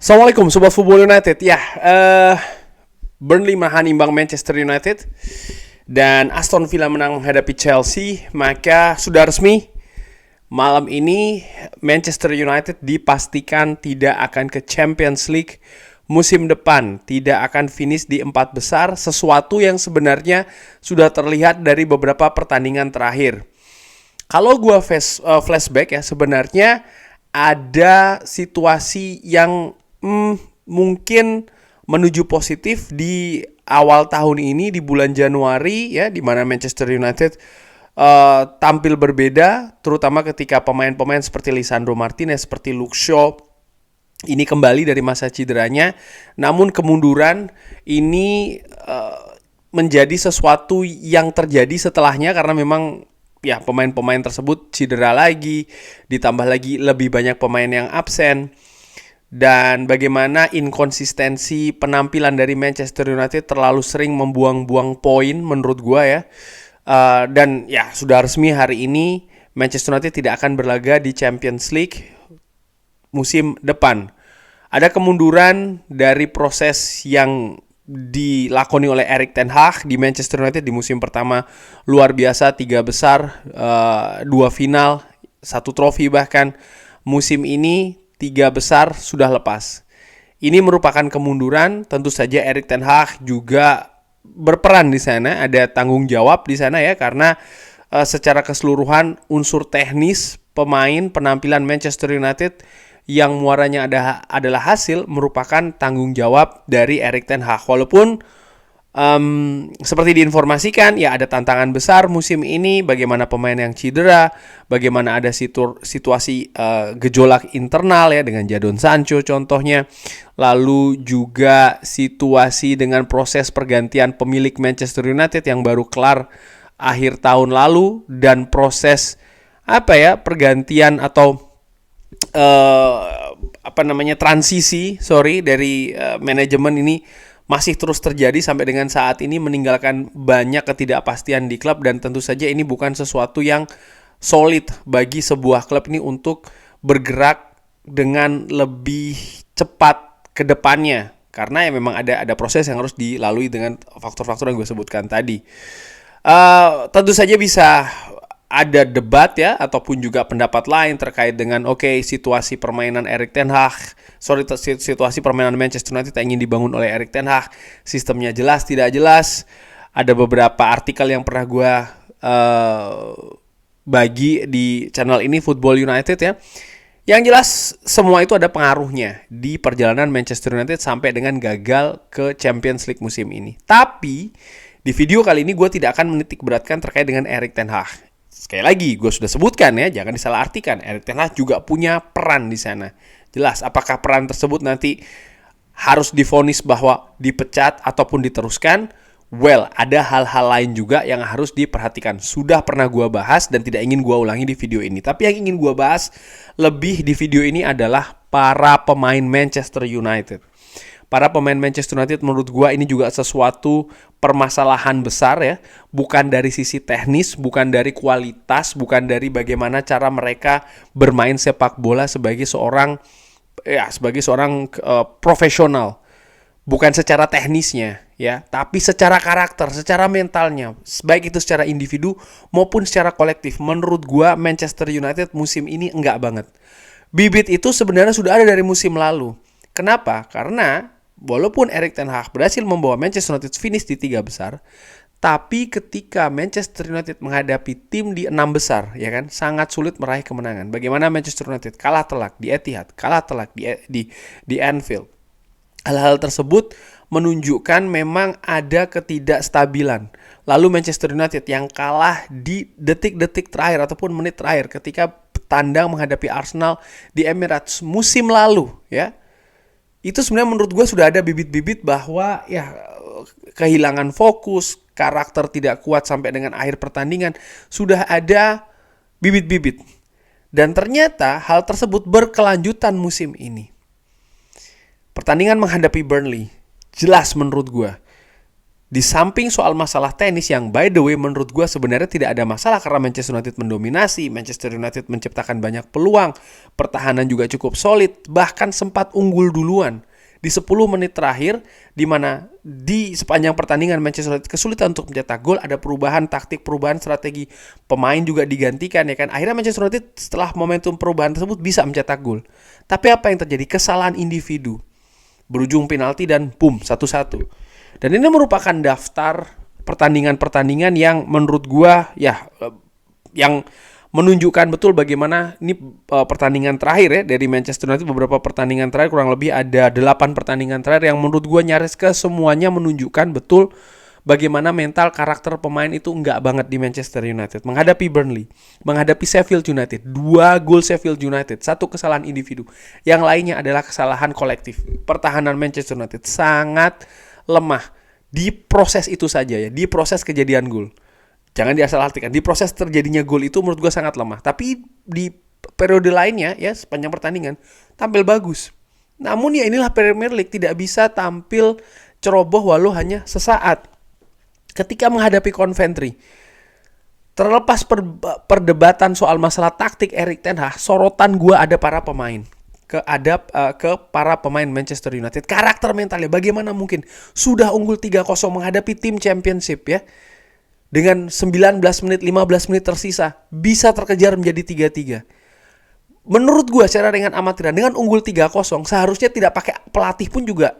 Assalamualaikum Sobat Football United. Burnley menahan imbang Manchester United dan Aston Villa menang menghadapi Chelsea. Maka sudah resmi, malam ini Manchester United dipastikan tidak akan ke Champions League musim depan, tidak akan finish di 4 besar, sesuatu yang sebenarnya sudah terlihat dari beberapa pertandingan terakhir. Kalau gue flashback ya, sebenarnya ada situasi yang mungkin menuju positif di awal tahun ini di bulan Januari ya, di mana Manchester United tampil berbeda, terutama ketika pemain-pemain seperti Lisandro Martinez, seperti Luke Shaw ini kembali dari masa cederanya. Namun kemunduran ini menjadi sesuatu yang terjadi setelahnya karena memang ya pemain-pemain tersebut cedera lagi, ditambah lagi lebih banyak pemain yang absen. Dan bagaimana inkonsistensi penampilan dari Manchester United terlalu sering membuang-buang poin menurut gue ya. Dan ya sudah resmi hari ini Manchester United tidak akan berlaga di Champions League musim depan. Ada kemunduran dari proses yang dilakoni oleh Erik ten Hag di Manchester United di musim pertama. Luar biasa, 3 besar, 2 final, 1 trofi bahkan. Musim ini 3 besar sudah lepas. Ini merupakan kemunduran. Tentu saja Erik ten Hag juga berperan di sana, ada tanggung jawab di sana ya, karena secara keseluruhan unsur teknis pemain penampilan Manchester United yang muaranya adalah hasil merupakan tanggung jawab dari Erik ten Hag. Walaupun seperti diinformasikan ya ada tantangan besar musim ini, bagaimana pemain yang cedera, bagaimana ada situasi gejolak internal ya dengan Jadon Sancho contohnya, lalu juga situasi dengan proses pergantian pemilik Manchester United yang baru kelar akhir tahun lalu, dan proses pergantian atau transisi dari manajemen ini masih terus terjadi sampai dengan saat ini, meninggalkan banyak ketidakpastian di klub. Dan tentu saja ini bukan sesuatu yang solid bagi sebuah klub ini untuk bergerak dengan lebih cepat ke depannya, karena ya memang ada proses yang harus dilalui dengan faktor-faktor yang gue sebutkan tadi. Tentu saja bisa ada debat ya, ataupun juga pendapat lain terkait dengan situasi permainan Erik ten Hag, situasi permainan Manchester United yang ingin dibangun oleh Erik ten Hag, sistemnya jelas tidak jelas. Ada beberapa artikel yang pernah gue bagi di channel ini, Football United ya. Yang jelas semua itu ada pengaruhnya di perjalanan Manchester United sampai dengan gagal ke Champions League musim ini. Tapi di video kali ini gue tidak akan menitik beratkan terkait dengan Erik ten Hag. Sekali lagi, gue sudah sebutkan ya, jangan disalahartikan. Erik ten Hag juga punya peran di sana. Jelas, apakah peran tersebut nanti harus divonis bahwa dipecat ataupun diteruskan? Well, ada hal-hal lain juga yang harus diperhatikan. Sudah pernah gue bahas dan tidak ingin gue ulangi di video ini. Tapi yang ingin gue bahas lebih di video ini adalah para pemain Manchester United. Para pemain Manchester United menurut gue ini juga sesuatu permasalahan besar ya. Bukan dari sisi teknis, bukan dari kualitas, bukan dari bagaimana cara mereka bermain sepak bola sebagai seorang profesional. Bukan secara teknisnya ya, tapi secara karakter, secara mentalnya, baik itu secara individu maupun secara kolektif. Menurut gue Manchester United musim ini enggak banget. Bibit itu sebenarnya sudah ada dari musim lalu. Kenapa? Karena walaupun Erik ten Hag berhasil membawa Manchester United finish di 3 besar, tapi ketika Manchester United menghadapi tim di 6 besar, ya kan, sangat sulit meraih kemenangan. Bagaimana Manchester United kalah telak di Etihad, kalah telak di Anfield. Hal-hal tersebut menunjukkan memang ada ketidakstabilan. Lalu Manchester United yang kalah di detik-detik terakhir ataupun menit terakhir ketika tandang menghadapi Arsenal di Emirates musim lalu, ya. Itu sebenarnya menurut gue sudah ada bibit-bibit bahwa ya kehilangan fokus, karakter tidak kuat sampai dengan akhir pertandingan. Sudah ada bibit-bibit. Dan ternyata hal tersebut berkelanjutan musim ini. Pertandingan menghadapi Burnley, jelas menurut gue Di samping soal masalah tenis yang by the way menurut gue sebenarnya tidak ada masalah karena Manchester United mendominasi, Manchester United menciptakan banyak peluang, pertahanan juga cukup solid, bahkan sempat unggul duluan di 10 menit terakhir, di mana di sepanjang pertandingan Manchester United kesulitan untuk mencetak gol, ada perubahan taktik, perubahan strategi, pemain juga digantikan ya kan. Akhirnya Manchester United setelah momentum perubahan tersebut bisa mencetak gol. Tapi apa yang terjadi? Kesalahan individu berujung penalti dan boom 1-1. Dan ini merupakan daftar pertandingan-pertandingan yang menurut gua ya yang menunjukkan betul bagaimana ini pertandingan terakhir ya dari Manchester United, beberapa pertandingan terakhir, kurang lebih ada 8 pertandingan terakhir yang menurut gua nyaris ke semuanya menunjukkan betul bagaimana mental karakter pemain itu enggak banget di Manchester United. Menghadapi Burnley, menghadapi Sheffield United, 2 gol Sheffield United, 1 kesalahan individu. Yang lainnya adalah kesalahan kolektif. Pertahanan Manchester United sangat lemah di proses itu saja ya, di proses kejadian gol. Jangan diasal-artikan, di proses terjadinya gol itu menurut gue sangat lemah. Tapi di periode lainnya ya sepanjang pertandingan tampil bagus. Namun ya inilah Premier League, tidak bisa tampil ceroboh walau hanya sesaat. Ketika menghadapi Coventry, terlepas perdebatan soal masalah taktik Erik ten Hag, sorotan gue ada para pemain. Ke para pemain Manchester United. Karakter mentalnya bagaimana mungkin sudah unggul 3-0 menghadapi tim championship ya. Dengan 19 menit, 15 menit tersisa bisa terkejar menjadi 3-3. Menurut gue secara dengan amatiran, dengan unggul 3-0 seharusnya tidak pakai pelatih pun juga.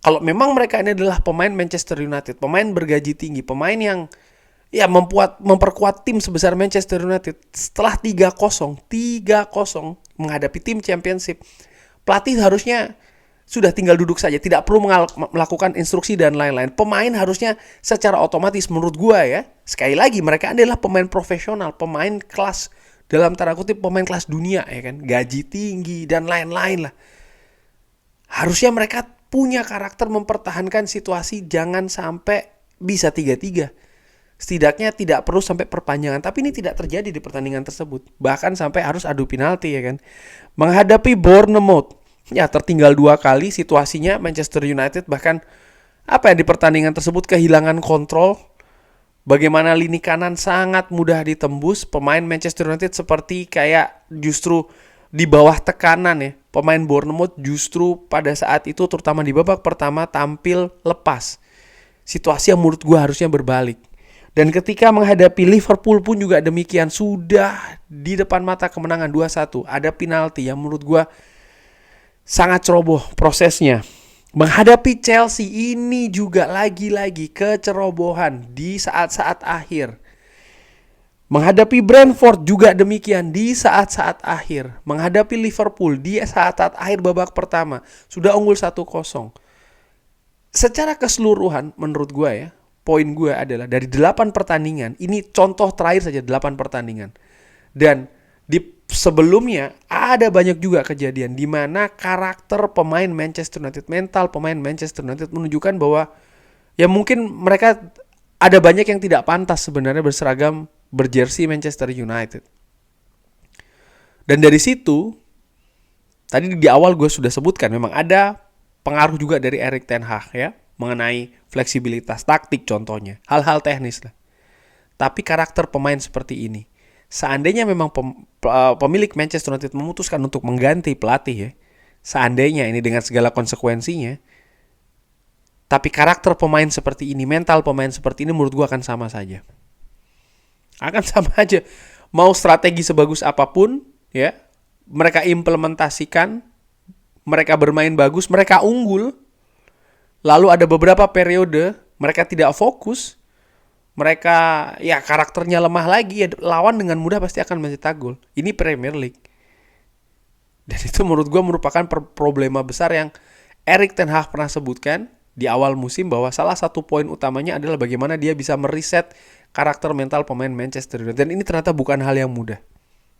Kalau memang mereka ini adalah pemain Manchester United, pemain bergaji tinggi, pemain yang ya memperkuat tim sebesar Manchester United, setelah 3-0 menghadapi tim championship, pelatih harusnya sudah tinggal duduk saja, tidak perlu melakukan instruksi dan lain-lain. Pemain harusnya secara otomatis menurut gua ya, sekali lagi mereka adalah pemain profesional, pemain kelas dalam tanda kutip pemain kelas dunia ya kan, gaji tinggi dan lain-lain lah. Harusnya mereka punya karakter mempertahankan situasi, jangan sampai bisa 3-3. Setidaknya tidak perlu sampai perpanjangan. Tapi ini tidak terjadi di pertandingan tersebut. Bahkan sampai harus adu penalti ya kan. Menghadapi Bournemouth, ya tertinggal 2 kali situasinya Manchester United. Bahkan apa ya, di pertandingan tersebut kehilangan kontrol. Bagaimana lini kanan sangat mudah ditembus. Pemain Manchester United seperti kayak justru di bawah tekanan ya. Pemain Bournemouth justru pada saat itu terutama di babak pertama tampil lepas. Situasi yang menurut gue harusnya berbalik. Dan ketika menghadapi Liverpool pun juga demikian. Sudah di depan mata kemenangan 2-1. Ada penalti yang menurut gue sangat ceroboh prosesnya. Menghadapi Chelsea ini juga lagi-lagi kecerobohan di saat-saat akhir. Menghadapi Brentford juga demikian di saat-saat akhir. Menghadapi Liverpool di saat-saat akhir babak pertama. Sudah unggul 1-0. Secara keseluruhan menurut gue ya, poin gue adalah dari 8 pertandingan, ini contoh terakhir saja 8 pertandingan. Dan di sebelumnya ada banyak juga kejadian di mana karakter pemain Manchester United, mental pemain Manchester United menunjukkan bahwa ya mungkin mereka ada banyak yang tidak pantas sebenarnya berseragam berjersey Manchester United. Dan dari situ, tadi di awal gue sudah sebutkan memang ada pengaruh juga dari Erik ten Hag ya, mengenai fleksibilitas taktik contohnya, hal-hal teknis lah. Tapi karakter pemain seperti ini, seandainya memang pemilik Manchester United memutuskan untuk mengganti pelatih ya, seandainya ini dengan segala konsekuensinya, tapi karakter pemain seperti ini, mental pemain seperti ini menurut gue akan sama saja. Akan sama aja. Mau strategi sebagus apapun ya, mereka implementasikan, mereka bermain bagus, mereka unggul. Lalu ada beberapa periode mereka tidak fokus, mereka ya karakternya lemah lagi, ya lawan dengan mudah pasti akan mencetak gol. Ini Premier League. Dan itu menurut gue merupakan problema besar yang Erik ten Hag pernah sebutkan di awal musim, bahwa salah satu poin utamanya adalah bagaimana dia bisa mereset karakter mental pemain Manchester United. Dan ini ternyata bukan hal yang mudah.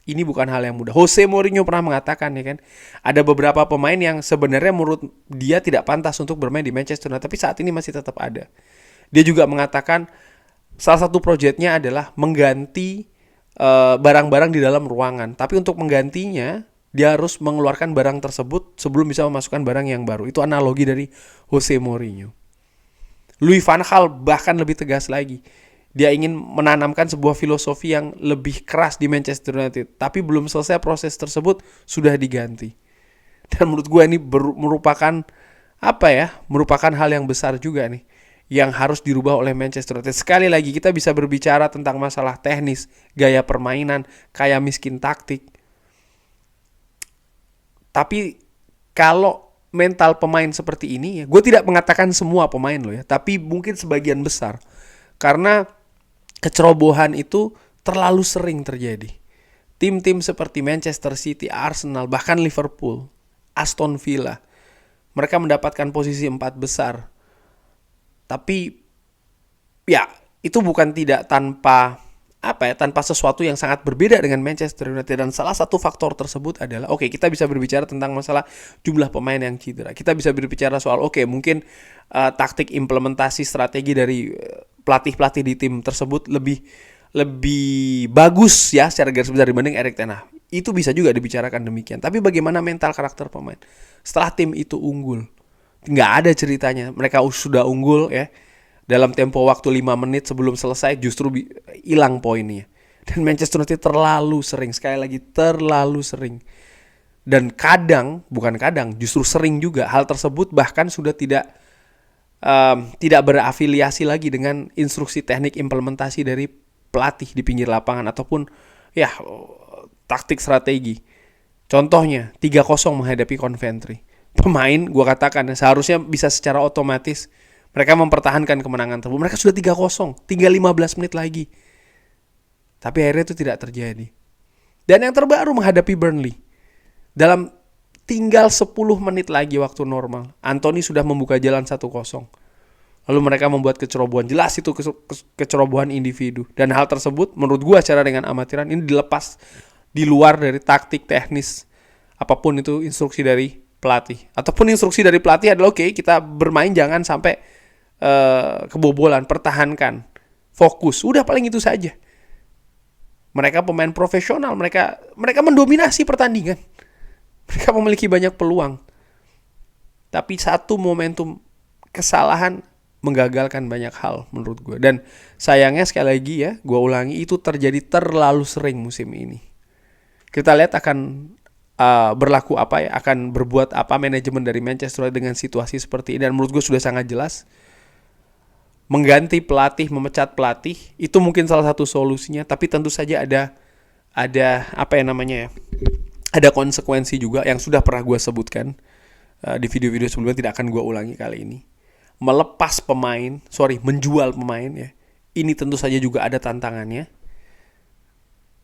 Ini bukan hal yang mudah. Jose Mourinho pernah mengatakan ya kan, ada beberapa pemain yang sebenarnya menurut dia tidak pantas untuk bermain di Manchester United, tapi saat ini masih tetap ada. Dia juga mengatakan salah satu proyeknya adalah mengganti barang-barang di dalam ruangan. Tapi untuk menggantinya, dia harus mengeluarkan barang tersebut sebelum bisa memasukkan barang yang baru. Itu analogi dari Jose Mourinho. Louis van Gaal bahkan lebih tegas lagi. Dia ingin menanamkan sebuah filosofi yang lebih keras di Manchester United. Tapi belum selesai proses tersebut, sudah diganti. Dan menurut gue ini merupakan merupakan hal yang besar juga nih, yang harus dirubah oleh Manchester United. Sekali lagi kita bisa berbicara tentang masalah teknis, gaya permainan, kaya miskin taktik. Tapi kalau mental pemain seperti ini, ya, gue tidak mengatakan semua pemain loh ya, tapi mungkin sebagian besar. Karena kecerobohan itu terlalu sering terjadi. Tim-tim seperti Manchester City, Arsenal, bahkan Liverpool, Aston Villa, mereka mendapatkan posisi 4 besar. Tapi ya itu bukan tidak tanpa tanpa sesuatu yang sangat berbeda dengan Manchester United. Dan salah satu faktor tersebut adalah kita bisa berbicara tentang masalah jumlah pemain yang cedera. Kita bisa berbicara soal mungkin taktik implementasi strategi dari pelatih-pelatih di tim tersebut lebih bagus ya secara garis besar dibanding Erik ten Hag. Itu bisa juga dibicarakan demikian. Tapi bagaimana mental karakter pemain? Setelah tim itu unggul, nggak ada ceritanya mereka sudah unggul ya, dalam tempo waktu 5 menit sebelum selesai justru hilang poinnya. Dan Manchester United terlalu sering, sekali lagi terlalu sering. Dan justru sering juga hal tersebut bahkan sudah tidak berafiliasi lagi dengan instruksi teknik implementasi dari pelatih di pinggir lapangan ataupun taktik strategi. Contohnya 3-0 menghadapi Coventry. Pemain gue katakan seharusnya bisa secara otomatis mereka mempertahankan kemenangan tersebut. Mereka sudah 3-0, tinggal 15 menit lagi. Tapi akhirnya itu tidak terjadi. Dan yang terbaru menghadapi Burnley. Dalam tinggal 10 menit lagi waktu normal, Anthony sudah membuka jalan 1-0. Lalu mereka membuat kecerobohan. Jelas itu kecerobohan individu. Dan hal tersebut menurut gue secara dengan amatiran ini dilepas di luar dari taktik teknis. Apapun itu instruksi dari pelatih. Ataupun instruksi dari pelatih adalah kita bermain jangan sampai kebobolan, pertahankan, fokus, udah paling itu saja. Mereka pemain profesional, mereka mendominasi pertandingan, mereka memiliki banyak peluang, tapi satu momentum kesalahan menggagalkan banyak hal menurut gue. Dan sayangnya sekali lagi ya, gue ulangi, itu terjadi terlalu sering musim ini. Kita lihat akan berlaku akan berbuat apa manajemen dari Manchester United dengan situasi seperti ini. Dan menurut gue sudah sangat jelas, mengganti pelatih, memecat pelatih itu mungkin salah satu solusinya, tapi tentu saja ada ada konsekuensi juga yang sudah pernah gue sebutkan di video-video sebelumnya, tidak akan gue ulangi kali ini. Menjual pemain ya, ini tentu saja juga ada tantangannya.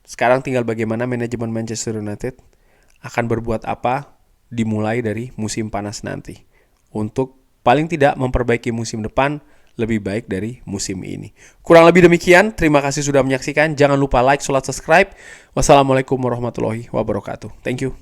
Sekarang tinggal bagaimana manajemen Manchester United akan berbuat apa dimulai dari musim panas nanti, untuk paling tidak memperbaiki musim depan lebih baik dari musim ini. Kurang lebih demikian. Terima kasih sudah menyaksikan. Jangan lupa like, subscribe. Wassalamualaikum warahmatullahi wabarakatuh. Thank you.